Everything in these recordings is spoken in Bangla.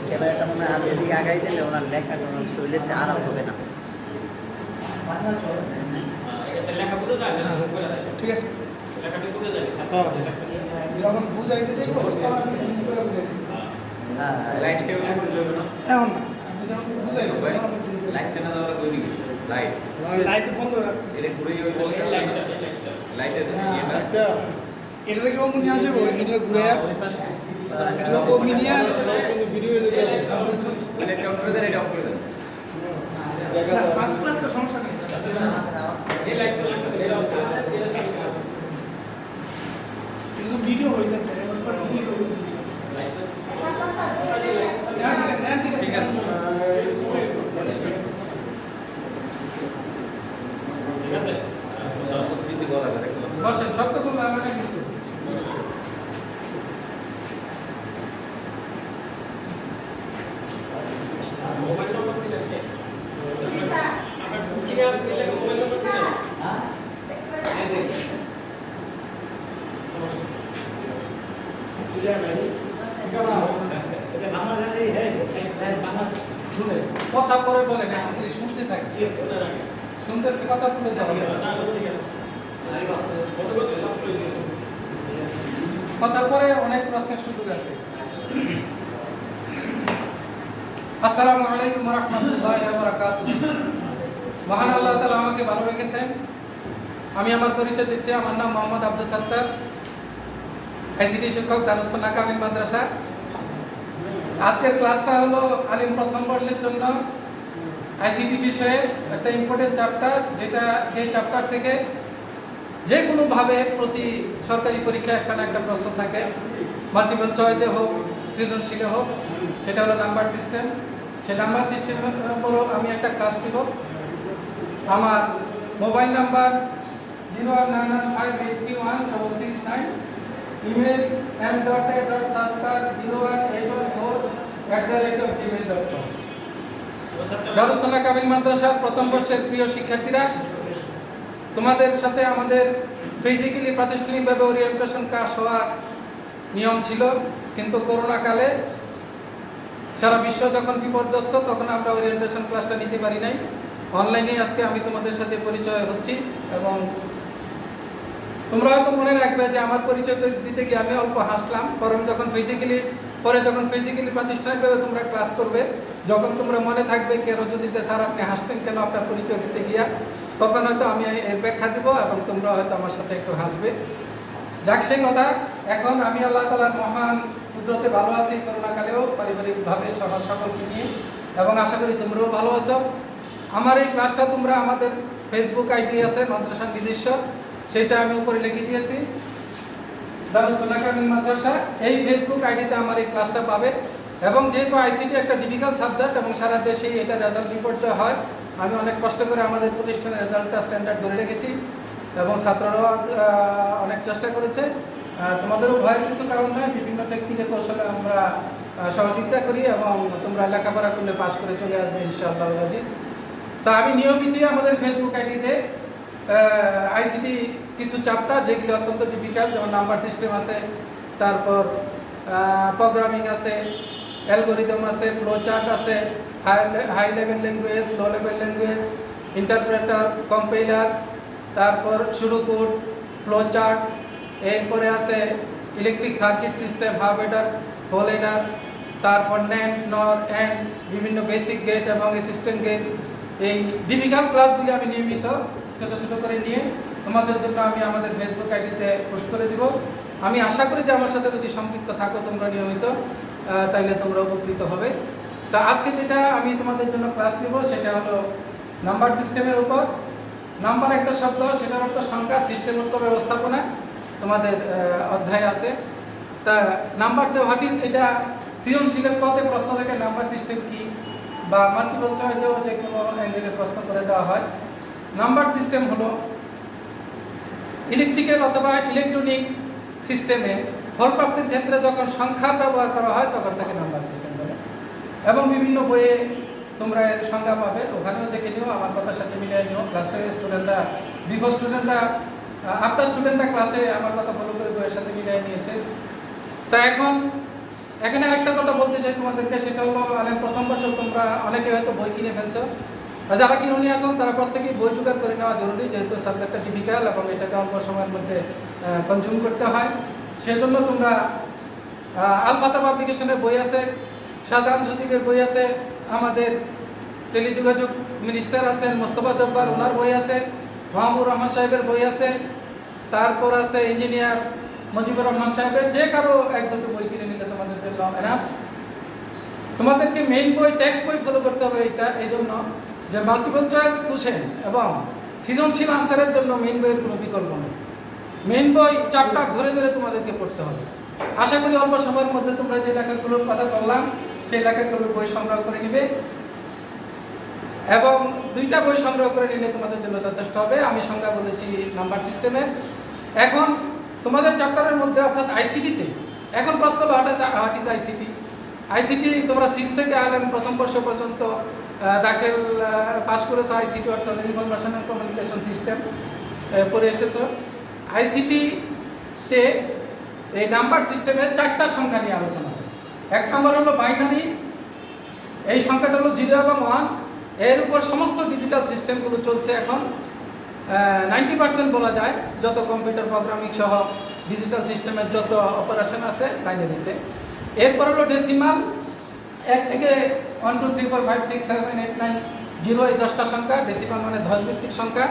ক্যামেরাটা মনে হয় এদিকে আগাই দিলে ওনার লেখা কোনো শরীরেতে আরাম হবে না। ঠিক আছে, যখন বুঝাইতে যাইব লাইট কেউ এখন এখন আপনি যখন বুঝাইব লাইট কেন দাও কই দিবি লাইট লাইট বন্ধ রাখ, এটা ঘুরে ওই পাশে লাইটের এটা এটা থেকে অমনি আছে এটা ঘুরে এটা অমনি নিয়ে কিন্তু ভিডিও যেতে আছে এটা অন করে দেন, এটা অফ করে দেন। ফার্স্ট ক্লাস তো সমস্যা নেই, এই লাইট তো লাগছে, এটা অফ করে দেন। কিন্তু ভিডিও হইতাছে এবার কি করব? ঠিক আছে পিছে গলা করে বসেন, শব্দ করলে আমরা কিছু মোবাইল নম্বর দিলেন কে? আমরা বুঝে আসলে মোবাইল নম্বর দিলেন। হ্যাঁ শুনে কথা পরে বলে না, শুনতে থাকে, শুনতে কথা বলে কথা পরে অনেক প্রশ্নের সুযোগ আছে। আসসালামু আলাইকুম ওয়া রাহমাতুল্লাহি ওয়া বারাকাতুহু। মহান আল্লাহ তাআলা আমাকে ভালো রেখেছেন। আমি আমার পরিচয় দিচ্ছি, আমার নাম মোহাম্মদ আব্দুল সত্তার, আইসিটি শিক্ষক, দারুস সুন্নাহ কামিল মাদ্রাসা। আজকের ক্লাসটা হলো আলিম প্রথম বর্ষের জন্য আইসিটি বিষয়ে একটা ইম্পর্টেন্ট চ্যাপ্টার, যে চ্যাপ্টার থেকে যে কোনোভাবে প্রতি সরকারি পরীক্ষায় একটা না একটা প্রশ্ন থাকে, মাল্টিপল চয়েসে হোক, সৃজনশীলে হোক, সেটা হলো নাম্বার সিস্টেম। সেই নাম্বার সিস্টেমের উপরও আমি একটা ক্লাস দিব। আমার মোবাইল নাম্বার 01995831669, ইমেল m.a.sarkar01814@gmail.com। দারুস সুন্নাহ কামিল মাদ্রাসার প্রথম বর্ষের প্রিয় শিক্ষার্থীরা, তোমাদের সাথে আমাদের ফিজিক্যালি প্রাতিষ্ঠানিকভাবে ওরিয়েন্টেশন ক্লাস হওয়ার নিয়ম ছিল, কিন্তু করোনা কালে সারা বিশ্ব যখন বিপর্যস্ত, তখন আমরা ওরিয়েন্টেশন ক্লাসটা নিতে পারি নাই। অনলাইনে আজকে আমি তোমাদের সাথে পরিচয় হচ্ছি, এবং তোমরা হয়তো মনে রাখবে যে আমার পরিচয় দিতে গিয়ে আমি অল্প হাসলাম, কারণ যখন ফিজিক্যালি প্রাতিষ্ঠানিকভাবে তোমরা ক্লাস করবে, যখন তোমরা মনে থাকবে কে রজনীতে স্যার আপনি হাসতেন কেন আপনার পরিচয় দিতে গিয়া, তখন হয়তো আমি এর ব্যাখ্যা দিব এবং তোমরা হয়তো আমার সাথে একটু হাসবে। যাক, সেই কথা। এখন আমি আল্লাহ তাআলার মহান কুদরতে ভালো আছি, করোনাকালেও পারিবারিকভাবে সকলকে নিয়ে, এবং আশা করি তোমরাও ভালো আছো। আমার এই ক্লাসটা তোমরা আমাদের ফেসবুক আইডি আছে মাদ্রাসা নিজস্ব, সেটা আমি উপরে লিখে দিয়েছি, দারুস সুন্নাহ কামিল মাদ্রাসা। এই ফেসবুক আইডিতে আমার এই ক্লাসটা পাবে। এবং যেহেতু আইসিটি একটা ডিফিকাল্ট সাবজেক্ট এবং সারা দেশেই এটা রেজাল্ট বিপর্যয় হয়, আমি অনেক কষ্ট করে আমাদের প্রতিষ্ঠানের রেজাল্টটা স্ট্যান্ডার্ড ধরে রেখেছি, এবং ছাত্ররাও অনেক চেষ্টা করেছে। তোমাদেরও ভয়ের কিছু কারণ নয়, বিভিন্ন টেকনিকের কৌশলে আমরা সহযোগিতা করি, এবং তোমরা লেখাপড়া করলে পাস করে চলে আসবে ইনশাআল্লাহ আজিজ। তো আমি নিয়মিত আমাদের ফেসবুক আইডিতে আইসিটি কিছু চ্যাপ্টার যেগুলি অত্যন্ত ডিফিকাল্ট, যেমন নাম্বার সিস্টেম আছে, তারপর প্রোগ্রামিং আছে, অ্যালগোরিদম আছে, ফ্লো চার্ট আছে, high level language, low level language, interpreter, compiler, তারপর শুরু কোড, ফ্লো চার্ট, এরপরে আছে electric circuit system, half adder, whole adder, তারপর ন্যান্ড, নর, অ্যান্ড, বিভিন্ন বেসিক গেট এবং অ্যাসিস্ট্যান্ট গেট। এই ডিফিকাল্ট ক্লাসগুলি আমি নিয়মিত ছোটো ছোটো করে নিয়ে তোমাদের জন্য আমি আমাদের ফেসবুক আইডিতে পোস্ট করে দিব। আমি আশা করি যে আমার সাথে যদি সম্পৃক্ত থাকো তোমরা নিয়মিত, তাইলে তোমরা উপকৃত হবে। তা আজকে যেটা আমি তোমাদের জন্য ক্লাস নেব সেটা হলো নাম্বার সিস্টেমের উপর। নাম্বার একটা শব্দ, সেটার অর্থ সংখ্যা, সিস্টেম অর্থ ব্যবস্থাপনা, তোমাদের অধ্যায় আছে। তা নাম্বার হোয়াট ইজ, এটা সৃজনশীলের পথে প্রশ্ন থেকে নাম্বার সিস্টেম কি, বা মাল্টিপল চয়েসেও যে কোনো অ্যাঙ্গেলে প্রশ্ন করে দেওয়া হয়। নাম্বার সিস্টেম হলো ইলেকট্রিক্যাল অথবা ইলেকট্রনিক সিস্টেমে ফলপ্রাপ্তির ক্ষেত্রে যখন সংখ্যার ব্যবহার করা হয় তখন তাকে নাম্বার সিস্টেম বলে, এবং বিভিন্ন বইয়ে তোমরা এর সংজ্ঞা পাবে, ওখানেও দেখে নিও, আমার কথার সাথে মিলিয়ে নিও। ক্লাসে স্টুডেন্টরা, বিফোর স্টুডেন্টরা, আফটার স্টুডেন্টরা ক্লাসে আমার কথা ফলো করে বইয়ের সাথে মিলিয়ে নিয়েছে। তা এখন এখানে আরেকটা কথা বলতে চাই তোমাদেরকে, সেটা হলো প্রথম বছর তোমরা অনেকে হয়তো বই কিনে ফেলছো, আর যারা কিনুনি এখন তারা প্রত্যেকেই বই জোগাড় করে নেওয়া জরুরি, যেহেতু সাবজেক্টটা ডিফিকাল্ট এবং এটাকে অল্প সময়ের মধ্যে কনজিউম করতে হয়। সেজন্য তোমরা আলফাতা পাবলিকেশনের বই আছে, শাহজাহান সচিবের বই আছে, আমাদের টেলিযোগাযোগ মিনিস্টার আছেন মোস্তফা জব্বার, ওনার বই আছে, মাহমুদুর রহমান সাহেবের বই আছে, তারপর আছে ইঞ্জিনিয়ার মুজিবুর রহমান সাহেবের, যে কারো এক দুটো বই কিনে নিলে তোমাদের জন্য এনাফ। তোমাদেরকে মেইন বই টেক্সট বই ফলো করতে হবে, এটা এই জন্য যে মাল্টিপল চয়েস কোশ্চেন এবং সৃজনশীল আনসারের জন্য মেইন বইয়ের কোনো বিকল্প নেই। মেইন বই চ্যাপ্টার ধরে ধরে তোমাদেরকে পড়তে হবে। আশা করি অল্প সময়ের মধ্যে তোমরা যে লেখাগুলোর কথা বললাম সেই লেখাগুলোর বই সংগ্রহ করে নিবে এবং 2টা বই সংগ্রহ করে নিলে তোমাদের জন্য যথেষ্ট হবে। আমি সংজ্ঞা বলেছি নাম্বার সিস্টেমের। এখন তোমাদের চ্যাপ্টারের মধ্যে অর্থাৎ আইসিটিতে এখন প্রশ্ন হলো হোয়াট ইজ আইসিটি। আইসিটি তোমরা 6 থেকে আলেম প্রথম বর্ষ পর্যন্ত দাখিল পাস করেছো। আইসিটি অর্থাৎ ইনফরমেশন অ্যান্ড কমিউনিকেশন সিস্টেম পড়ে এসেছো। আইসিটিতে এই নাম্বার সিস্টেমের 4টা সংখ্যা নিয়ে আলোচনা হয়। 1 নম্বর হলো বাইনারি, এই সংখ্যাটা হলো 0 এবং 1। এর উপর সমস্ত ডিজিটাল সিস্টেমগুলো চলছে এখন। 90% বলা যায় যত কম্পিউটার প্রোগ্রামিং সহ ডিজিটাল সিস্টেমের যত অপারেশন আছে বাইনারিতে। এরপর হলো ডেসিমাল, 1 থেকে 1 2 3 4 5 6 7 8 9 0 এই 10টা সংখ্যা। ডেসিমাল মানে 10 ভিত্তিক সংখ্যা,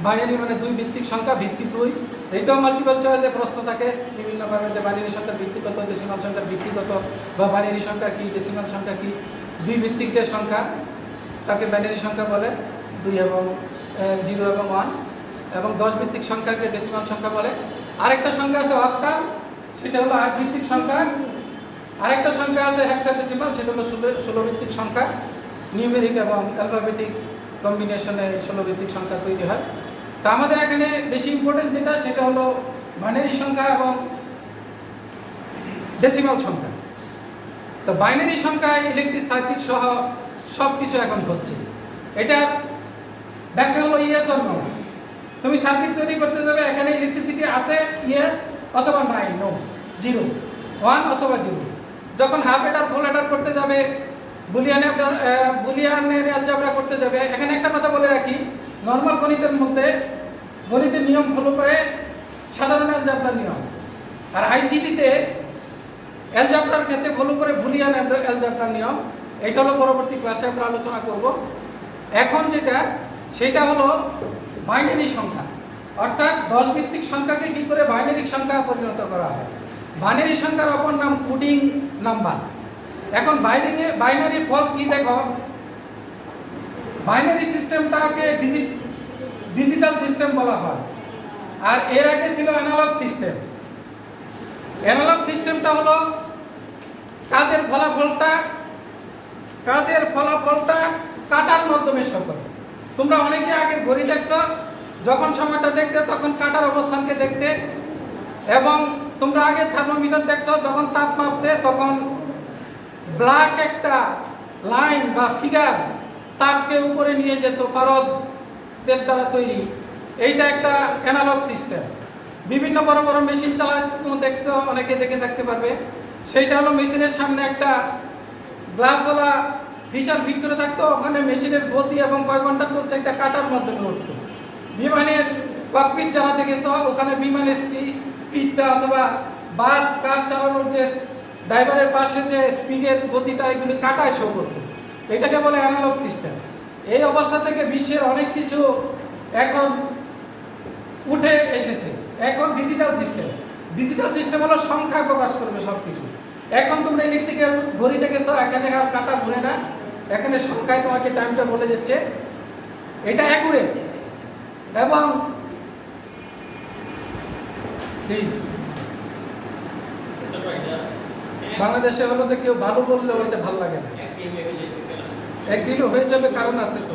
বাইনারি মানে 2 ভিত্তিক সংখ্যা, ভিত্তি 2। এইটাও মাল্টিপল চয়েসে প্রশ্ন থাকে বিভিন্নভাবে যে বাইনারি সংখ্যার ভিত্তিগত, ডেসিমাল সংখ্যার ভিত্তিগত, বা বাইনারি সংখ্যা কি, ডেসিমাল সংখ্যা কি। 2 ভিত্তিক যে সংখ্যা তাকে বাইনারি সংখ্যা বলে, 2 এবং 0 এবং 1, এবং 10 ভিত্তিক সংখ্যাকে ডেসিমাল সংখ্যা বলে। আরেকটা সংখ্যা আছে অক্টাল, সেটা হলো 8 ভিত্তিক সংখ্যা। আরেকটা সংখ্যা আছে হেক্সাডেসিমাল, সেটা হলো 16 ভিত্তিক সংখ্যা। নিউমেরিক এবং অ্যালফাবেটিক কম্বিনেশনে 16 ভিত্তিক সংখ্যা তৈরি হয়। তো আমাদের এখানে বেশি ইম্পর্টেন্ট যেটা সেটা হলো বাইনারি সংখ্যা এবং ডেসিমাল সংখ্যা। তো বাইনারি সংখ্যায় ইলেকট্রিক সার্কিট সহ সব কিছু এখন হচ্ছে। এটার ব্যাখ্যা হলো ইয়েস অর নো। তুমি সার্কিট তৈরি করতে যাবে, এখানে ইলেকট্রিসিটি আছে ইয়েস অথবা নাই, নো, 0 1 অথবা 0। যখন হাফ এডার ফুল এডার করতে যাবে, বুলিয়ানের অ্যালজেব্রা করতে যাবে, এখানে একটা কথা বলে রাখি, নর্মাল গণিতের মধ্যে গণিতের নিয়ম ফলো করে সাধারণ অ্যালজেব্রার নিয়ম, আর আইসিটিতে অ্যালজেব্রার ক্ষেত্রে ফলো করে বুলিয়ান অ্যালজেব্রার নিয়ম। এটা হলো পরবর্তী ক্লাসে আমরা আলোচনা করব। এখন যেটা সেটা হলো বাইনারি সংখ্যা, অর্থাৎ 10 ভিত্তিক সংখ্যাকে কী করে বাইনারি সংখ্যা পরিণত করা হয়। বাইনারি সংখ্যার অপর নাম কোডিং নাম্বার। এখন বাইনারি ফল কি দেখো, বাইনারি সিস্টেমটাকে ডিজিটাল সিস্টেম বলা হয়, আর এর আগে ছিল অ্যানালগ সিস্টেম। অ্যানালগ সিস্টেমটা হলো কাজের ফলাফলটা কাটার মাধ্যমে শো করে। তোমরা অনেকে আগে ঘড়ি দেখছো, যখন সময়টা দেখতে তখন কাটার অবস্থানকে দেখতে, এবং তোমরা আগে থার্মোমিটার দেখছো, যখন তাপ মাপতে তখন ব্ল্যাক একটা লাইন বা ফিগার তাপকে উপরে নিয়ে যেত পারদের দ্বারা তৈরি। এইটা একটা অ্যানালগ সিস্টেম। বিভিন্ন বড় বড় মেশিন চালানো দেখছো, অনেকে দেখে থাকতে পারবে। সেইটা হলো মেশিনের সামনে একটা গ্লাসওয়ালা ফিচার ফিট করে থাকতো, ওখানে মেশিনের গতি এবং কয় ঘন্টা চলছে একটা কাটার মাধ্যমে উঠতো। বিমানের ককপিট যারা দেখেছ, ওখানে বিমানের স্পিডটা অথবা বাস কার চালানোর যে ড্রাইভারের পাশে যে স্পিডের গতিটা, এগুলি কাটায় শো করতো। এটাকে বলে অ্যানালগ সিস্টেম। এই অবস্থা থেকে বিশ্বের অনেক কিছু এখন উঠে এসেছে। এখন ডিজিটাল সিস্টেম হলো সংখ্যায় প্রকাশ করবে সব কিছু। এখন তোমরা ইলেকট্রিক্যাল ঘড়ি দেখেছো, এখানে আর কাটা ঘুরে না, এখানে সংখ্যায় তোমাকে টাইমটা বলে যাচ্ছে। এটা অ্যাকুরেট এবং বাংলাদেশে হলো যে কেউ ভালো বললে ওইটা ভালো লাগে না, এক কিলো হয়ে যাবে, কারণ আছে তো।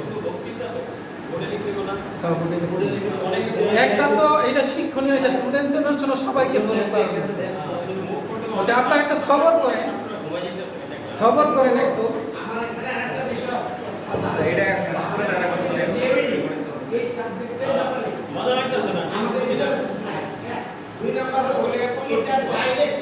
একটা তো এটা শিক্ষণীয়, এটা স্টুডেন্টদের জন্য, সবাইকে বলতে পারবে। আপনার একটা সবর করেন একটু। মজা লাগতেছে না। 2 নাম্বার হলো এটা ডাইরেক্ট